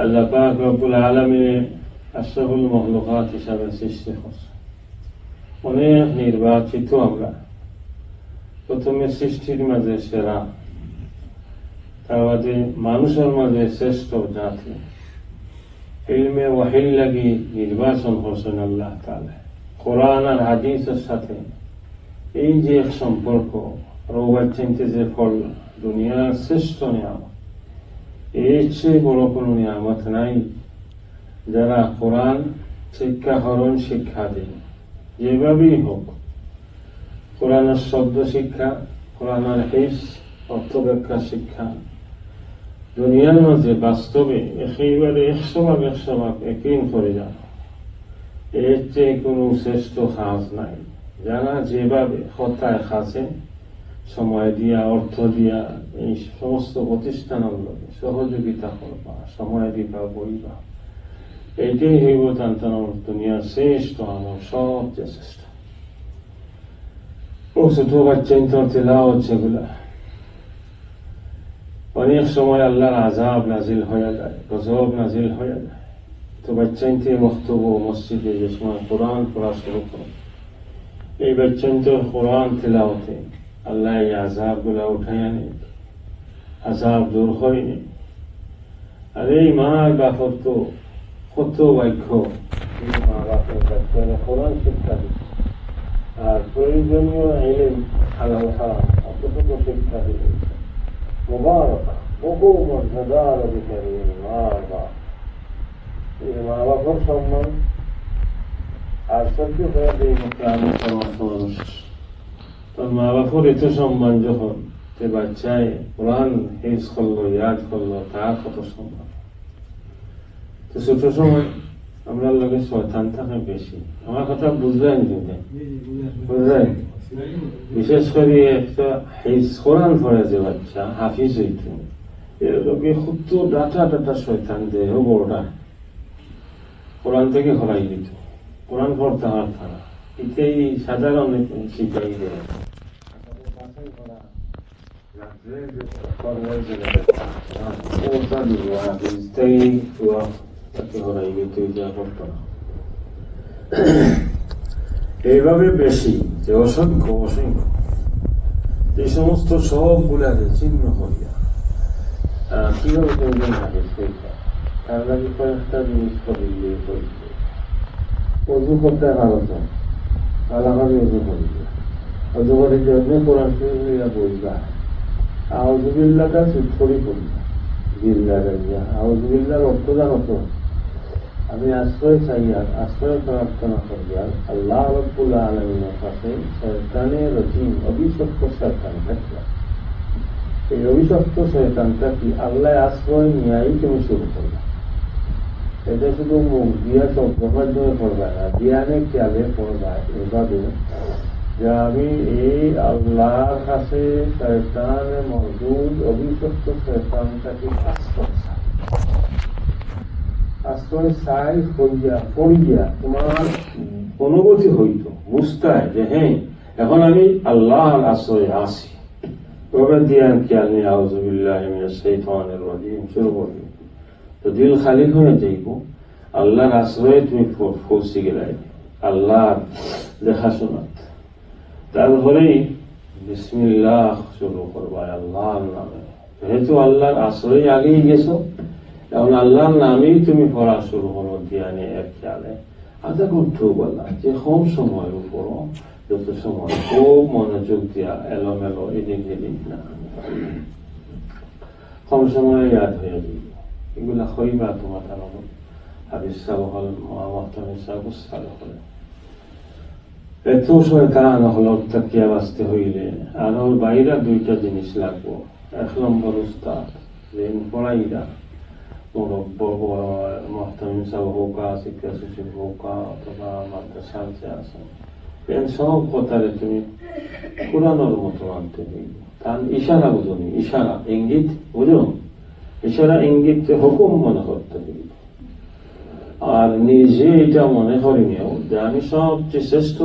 আল্লাহ পাক রব্বুল আলামিন আশরাফুল মাখলুকাত হিসাবে সৃষ্টি করছে। অনেক নির্বাচিত আমরা, প্রথমে সৃষ্টির মাঝে সেরা, তার মাঝে মানুষের মাঝে শ্রেষ্ঠ জাতি, ইলমে ওয়াহির লাগি নির্বাচন করছেন আল্লাহ তাআলা। কোরআন আর হাদিসের সাথে এই যে এক সম্পর্ক, রোবার চিনতে যে ফল, দুনিয়ার শ্রেষ্ঠ নিয়ামত, এর চেয়ে বড় কোনো নিয়ামত নাই। যারা কোরআন শিক্ষা হরণ শিক্ষা দেন, যেভাবেই হোক, কোরআনের শব্দ শিক্ষা, কোরআনের হিফজ অর্থ ব্যাখ্যা শিক্ষা, দুনিয়ার মাঝে বাস্তবে একেবারে 100% একই করে যান, এর চেয়ে কোনো শ্রেষ্ঠ কাজ নাই। যারা যেভাবে হতায় খাসেন, সময় দিয়া, অর্থ দিয়া, এই সমস্ত প্রতিষ্ঠানের লোকে সহযোগিতা করবা, সময় দিবা, বইবা, এইটাই হইব তান্তানোর দুনিয়ার শ্রেষ্ঠ আমল, সবচেয়ে শ্রেষ্ঠ। ও ছোট বাচ্চা তেলাওয়াত যেগুলা, অনেক সময় আল্লাহর আযাব নাজিল হয়ে যায়, গজব নাজিল হয়ে যায়। তো বাচ্চাইতে বক্তব্য মসজিদে যে সময় কোরআন পড়া শুরু করে, এই বাচ্চাইন্তর কোরআন তেলাওয়াতে আল্লাহ এই আযাব গুলা উঠাইয়া নেই, আযাব দূর হয়নি। আর এই মা বাপর তো কত বাক্য, মা বাপের বাচ্চারা কোরআন শিক্ষা দিচ্ছে, আর প্রয়োজনীয় ইলম হালাল হারাম অতটুকু শিক্ষা দিচ্ছে। মুবারক বহু মর্যাদার অধিকারী মা বাপ, এই মা বাপের সম্মান আর সহ্য হয়ে যায় মুখে আমি মানুষ। তোর মা বাপর এত সম্মান যখন, সে বাচ্চায় কোরআন হিফজ করলো, ইয়াদ করলো, তার কত সম্মান। তো ছোট সময় আমরা লোকে শয়তান থাকে বেশি। আমার কথা বুঝলেন কিন্তু, বুঝলেন? বিশেষ করে একটা হিফজ কোরআন পড়ে যে বাচ্চা হাফিজ হইত, এর লোকে খুব তো ডাটা শয়তান দেহ বড়টা কোরআন থেকে হরাই দিত, কোরআন পড়তে আমার থানা এটাই সাধারণ শিখাই দেয়। এইভাবে বেশি যে অসংখ্য অসংখ্য এই সমস্ত সবগুলাকে চিহ্ন করিয়া কিভাবে করবেন হাফিজ হইতে, তার লাগে কয়েকটা জিনিস করিলে করিলে অজু করতে আলোচনা আলাভাবে অজু করিবে, অজু করে জন্য কোরআন শরীফ বইবা, আউযুবিল্লাহটা ছড়ি করিবা, বিল্লাহ গাইয়া আউযুবিল্লাহর অর্থ জানো তো? আমি আশ্রয় চাই, আর আশ্রয় প্রার্থনা করি আর আল্লাহ রাব্বুল আলামিনের কাছে শয়তানের রজিম অভিশপ্ত শয়তানটা, এই অভিশপ্ত শয়তানটা কি আল্লাহ আশ্রয় নিয়েই তুমি শুরু করবে। এটা শুধু মুখ দিয়া শব্দের মাধ্যমে পড়বা না, জ্ঞানে খেয়ালে পড়বা এভাবে যে আমি এই আল্লাহর কাছে শয়তানের মওজুদ অভিশপ্ত শয়তানটাকে আশ্রয় চাই হইয়া পড়িয়া তোমার অনুভূতি হইত, বুঝতে হয় যে হ্যাঁ এখন আমি আল্লাহর আশ্রয়ে আছি। জ্ঞান খেয়াল নিয়ে আউযুবিল্লাহি মিনাশ শাইতানির রাজিম শুরু করবে, তো দিল খালি হয়ে যাইব। আল্লাহর আশ্রয়ে তুমি পৌঁছে গেলে, আল্লাহর দেখাশোনা। তারপরেই বিসমিল্লাহ শুরু করবা আল্লাহর নামে, যেহেতু আল্লাহর আশ্রয়ে আগেই গেছো, এখন আল্লাহর নামেই তুমি পড়া শুরু করো ধ্যানে এক খেয়ালে। আধা ঘন্টা বলা যে কম সময় উপর, যত সময় খুব মনোযোগ দিয়া এলোমেলো এদিক এদিক না, কম সময়ে ইয়াদ হয়ে যাবে। এগুলা হইবা তোমার তার হাদিস হল মহামতালে এত শয়তান হল তাকিয়া বাঁচতে হইলে আর ওর বাইরা দুইটা জিনিস লাগবো। 1 নম্বর উস্তাদ, যেন পড়াইরা মহতামিম সাহেব হোকা, শিক্ষা সচিব হোকা, অথবা মাদ্রাসার যে আছে, সব কথারে তুমি কোরআনের মতো আনতে হইবে। কারণ ইশারা বুঝুনি, ইশারা ইঙ্গিত বুঝুন, ইশারা ইঙ্গিত হুকুম মনে করতে হইবে। আর নিজে এটা মনে করিনিও যে আমি সবচেয়ে শ্রেষ্ঠ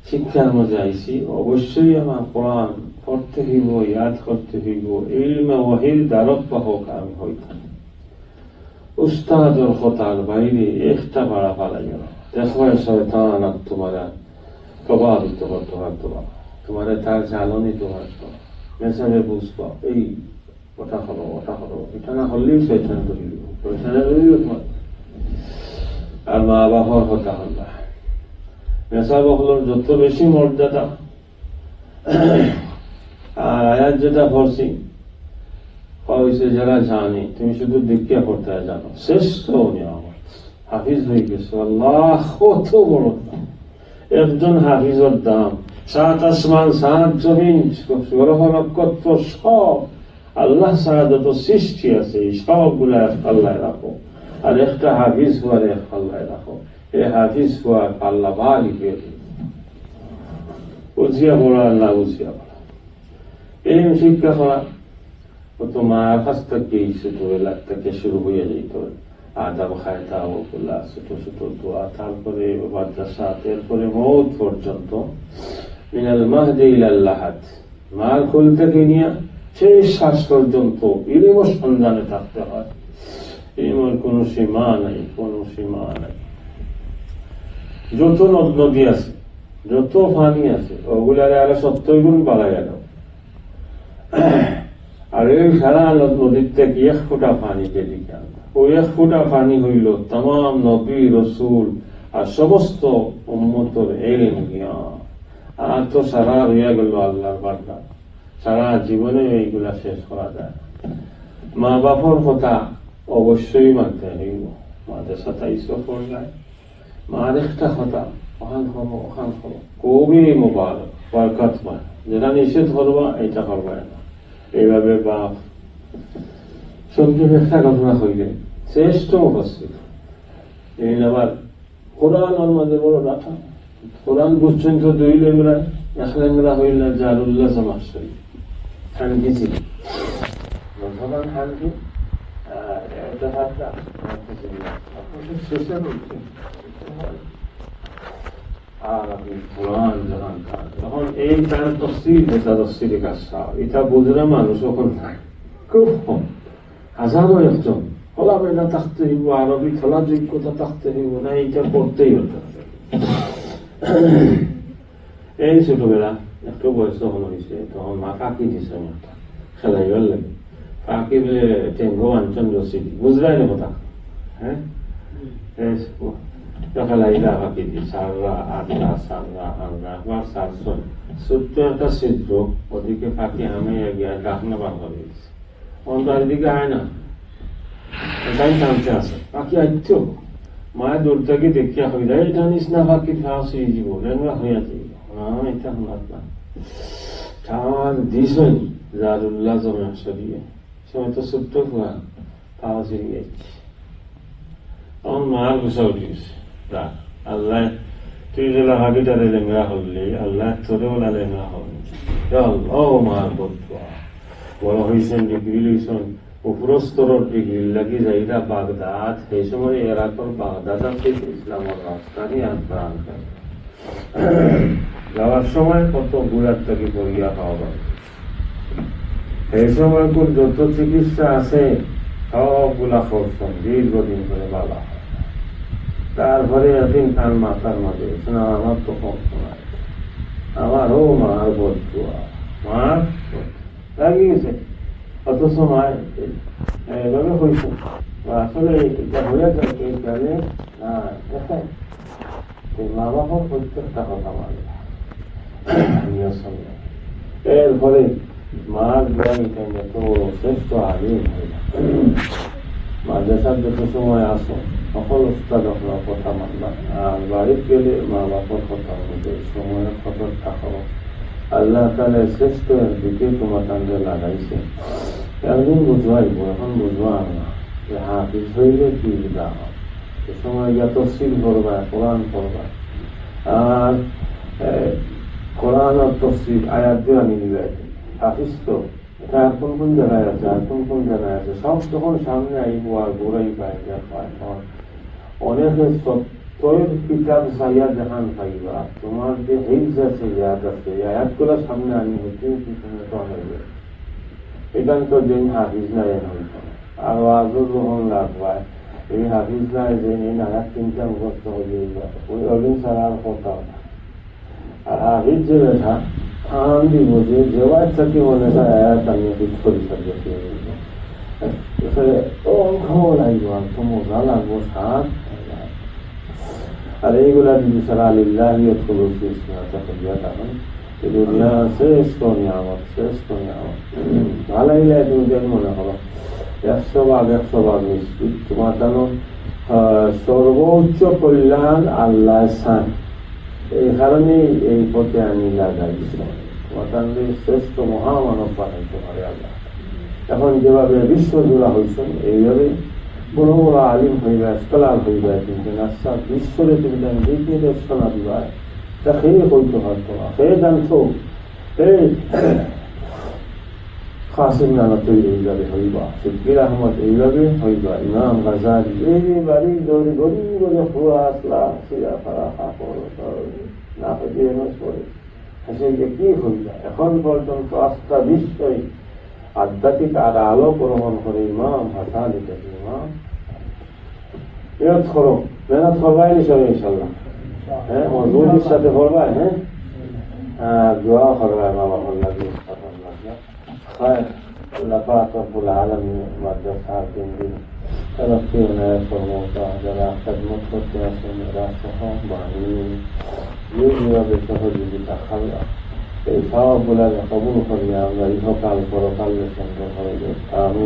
শিক্ষার মধ্যে আইছি, অবশ্যই আমার কোরআন পড়তে হইব, ইয়াদ করতে হইব, ইলমে ওয়াহির দ্বারক বাহক আমি হইতাম। উস্তাদর খতার বাইরে একটা পাড়া পালাইও না। দেখো শয়তান আর তোমারা প্রভাবিত করতে পারতো না, তোমারে তার জ্বালনিত পারতো, মেসাবে বুঝবো এই ওটা হলো ওটা হলো, এটা না হলেই শয়তান ধরিল, শয়তানে ধরিল তোমার। আর মা বাবার কথা হল মেসাব হলো যত বেশি মর্যাদা। আর আয়াত যেটা পড়ছি হয়েছে যারা জানে, তুমি শুধু দীক্ষা করতে জানো, শ্রেষ্ঠ নিয়ামত হাফিজ হয়ে গেছো। আল্লাহ কত বড় দাম, একজন হাফিজের দাম 7 আসমান 7 জমিন গ্রহ নক্ষত্র সব আল্লাহ ছাড়া যত সৃষ্টি আছে সবগুলা এক পাল্লায় রাখো, আর একটা হাফিজ হওয়ার এক পাল্লায় রাখো। এই হাফিজ হওয়ার পাল্লা ভারী হয়ে বুঝিয়া পড়া না বুঝিয়া পড়া, এই শিক্ষা করা তো মার কাছ থেকে ছোটবেলা থেকে শুরু হয়ে যেত। আদাব খায়তা ওগুলা ছোট ছোট দোয়া, তারপরে মাদ্রাসা, এরপরে মৌত পর্যন্ত মিনাল মাহদি ইলাল লাহাদ, মার কোল থেকে নিয়ে শেষ শ্বাস পর্যন্ত ইলমের সন্ধানে থাকতে হয়। ইলমের কোন সীমা নাই, কোন সীমা নাই। যত নদ নদী আছে, যত পানি আছে, ওগুলারে আরো 70 গুণ বাড়াই গেল। আর এই সারা নদীর থেকে 1 ফোঁটা পানি যেদিকে ওই 1 ফোঁটা পানি হইল তাম নবী রসুল আর সমস্ত উম্মতের ইলম জ্ঞান। আর তো সারা রইয়া গেল আল্লাহর বারকাত, সারা জীবনে এইগুলা শেষ করা যায়। মা বাপর কথা অবশ্যই মানতে হইব। মাদ্রাসা তাইসো পড়লাই মার একটা কথা ওখান হবো ওখান হবো খুবই মোবারক বরকত পায়। যেটা নিষেধ করবা এটা করবা না। এইভাবে বাপ সংক্ষেপে একটা ঘটনা হইলে শ্রেষ্ঠ মুফাসসির এই আবার কোরআনের মাঝে বড় রাখা। কোরআন বুঝছেন তো 2 লেঙ্গড়ায়, 1 লেঙ্গড়া হইল জারুল্লাহ জামাস শরীফ হানফি ছিল মুসলমান হানফি, আর এটা হাতটা শেষে বলছে। আর আপনি কোরআন যখন খান তখন এই তার তফসির, এটা তফসিরে কাজটা এটা বুঝলে মানুষ ওখান নাই, খুব কম, হাজারো একজন হলা বেলা থাকতে হইব, আরবি খেলা যোগ্যতা থাকতে হইব না, এইটা করতেই হতে হবে। এই ছোটবেলা একটু বয়স যখন হয়েছে তখন মা ফাঁকি দিছে একটা খেলাইবার লাগে। ফাঁকি বলে টেঙ্গো আনচন্দ্র স্মৃতি বুঝলাই না কথা। হ্যাঁ খেলাইলা ফাঁকি দি সাররা আটরা সাররা আনরা বা সারশন ছোট্ট একটা ছিদ্র, ওদিকে ফাঁকি আমি গিয়া ডাকনা বার করে দিয়েছে। অন্ধার দিকে আয় না, এটাই টানতে আছে পাখি আইতো। মায়ের দূর থেকে দেখিয়া হয়ে যায় এটা নিস না, পাখির ফাঁস হয়ে যাব, লেঙ্গা হইয়া যাইব না, এটা শোনাত না। টান দিস জারুল্লাহ জমা সরিয়ে সময় তো ছোট্ট হওয়া ফাঁস হয়ে গেছে। তখন মার গুছা উঠে গেছে, আল্লাহ তুই যেলা ভাবিটারে লেঙ্গা হলি, আল্লাহ তোরে ওলা লেঙ্গা হলি। ও মার বদুয়া বড় হয়েছেন, ডিগ্রি লইছেন, উপরস্তরের ডিগ্রি লাগি যাইরা বাগদাদ। সেই সময় এরাকর বাগদাদ আছে ইসলামের রাজধানী আর প্রাণ। যাওয়ার সময় কত গুড়ার থেকে পড়িয়া পাওয়া, সেই সময় যত চিকিৎসা আছে সবগুলা করছেন দীর্ঘদিন করে বাবা। তারপরে একদিন তার মাথার মাঝে আমার তো কম শোনায়, আমার ও মার বদুয়া, মার লাগিয়েছে। অথচ মায় এভাবে হয়েছে আসলে এটা হয়ে যায় এই কারণে দেখেন মা বাবার প্রত্যেকটা কথা মানে। এরপরে মার জ্ঞান এত শ্রেষ্ঠ আগে মাদ্রাসার যত সময় আসো সকল উস্তাদ আপনার কথা মানবা, আর বাড়িতে গেলে মা বাবার কথা অনুযায়ী সময়ের খবর থাকো। আল্লাহ তাহলে শ্রেষ্ঠ দিকে তোমার কান্দে লাগাইছে। একদিন বুঝবাইব, এখন বুঝবাম না যে হাফিজ হইলে কি দাম। এ সময় গিয়া তফসিল করবা, কোরআন করবা, আর কোরআন আর তফসিল আয়াত দিয়ে আমি নিবে হাফিজ তো এটা আর কোন কোন জায়গায় আছে, আর কোন কোন জায়গায় আছে, সব যখন সামনে আইব আর গোড়াই পায় তখন অনেকে সত্যের কিতাব চাইয়া দেখান পাইবা। তোমার যে হিফজ আছে, ইয়াদ আছে, আয়াতগুলো সামনে আনি হচ্ছে পিছনে তো হইবে। এখান তো দিন হাফিজ নাই হইত আর আজও যখন লাগবায় এই হাফিজ নাই যে এই নানা চিন্তা মুখস্থ হয়ে ওই অলিন ছাড়া আর কথা না। আর হাফিজ যে লেখা খান দিব যে যেবা ইচ্ছা কি মনে হয় আমি ঠিক করি থাকবে অঙ্ক লাগবো আর তো মজা লাগবো সাত। আর এইগুলা যদি সারা আলিল্লাহি খুলুসি ইসলাম তখন এই দুনিয়া শ্রেষ্ঠ নিয়ামত, শ্রেষ্ঠ নিয়ামত। ভালো হইলে তুমি যেন মনে করো 100% নিশ্চিত তোমার জানো সর্বোচ্চ কল্যাণ আল্লাহ চান। এই কারণেই এই পথে আমি লাগাইছি তোমার জানলে শ্রেষ্ঠ মহামানব বানাইতে পারে আল্লাহ। এখন যেভাবে বিশ্বজোড়া হয়েছেন এইভাবে বড় বড় আলিম হইবা, স্কলার হইবা, কিন্তু নাস্তা বিশ্বরে তুমি দিক নির্দেশনা দিবা তা খেয়ে হইতে পারতো না। খেয়ে জানতো এই কাসিম নানা তৈরি এইভাবে হইবা, সিদ্দিক আহমদ এইভাবে হইবা, ইমাম গাজালি এইবারই দৌড়ে গড়ি গড়ে খুয়া আসলা সিরা ফারা না হইতে পড়ে হাসিকে কি হইবা। এখন পর্যন্ত আস্থা বিশ্বই আধ্যাত্মিক আর আলো প্রমাণ করে ইমাম হাসান লিখেছে। ইমাম মেহনত করো, মেহনত করবাই নিশ্চয় ইনশাল্লাহ। হ্যাঁ, মজবুতির সাথে করবাই। হ্যাঁ, আর দোয়া করবাই মা বাবার লাগে আল্লাহ পাক রব্বুল আলামিন মাদ্রাসা দিন দিন তরক্কি উন্নয়ন কর্মতা যারা খেদমত করতে আসেন এরা সহ বাহিনী যেভাবে সহযোগিতা খাওয়া এই সবগুলা কবুল করিয়া আমরা ইহকাল পরকালের সঙ্গে হয়ে আমি